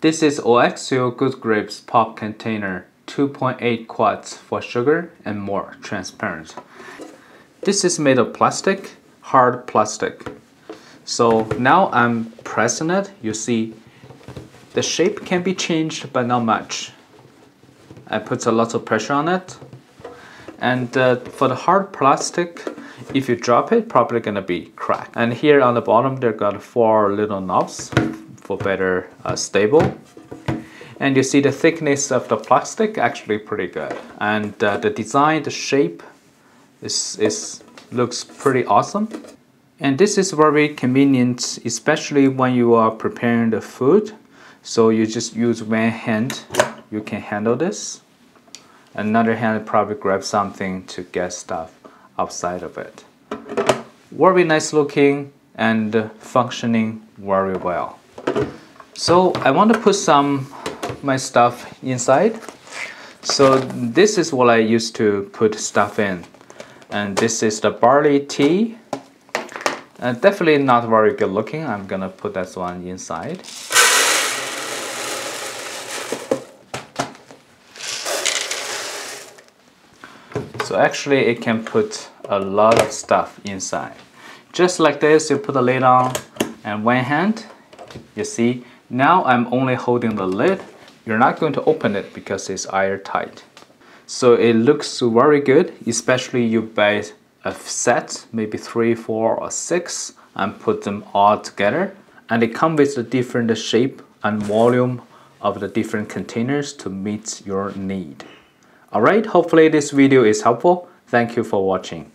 This is OXO Good Grapes Pop Container 2.8 quarts for sugar and more, transparent. This is made of plastic, hard plastic. So now I'm pressing it, you see the shape can be changed but not much. I put a lot of pressure on it. And for the hard plastic, if you drop it, probably gonna be cracked. And here on the bottom, they got 4 little knobs for better stable. And you see the thickness of the plastic actually pretty good. And the design, the shape looks pretty awesome. And this is very convenient, especially when you are preparing the food. So you just use one hand, you can handle this. Another hand probably grab something to get stuff outside of it. Very nice looking and functioning very well. So I want to put my stuff inside. So this is what I used to put stuff in. And this is the barley tea. Definitely not very good looking. I'm gonna put that one inside. So actually it can put a lot of stuff inside. Just like this, you put the lid on and one hand, you see, now I'm only holding the lid. You're not going to open it because it's airtight. So it looks very good, especially you buy a set, maybe 3, 4 or 6 and put them all together. And they come with a different shape and volume of the different containers to meet your need. Alright, hopefully this video is helpful. Thank you for watching.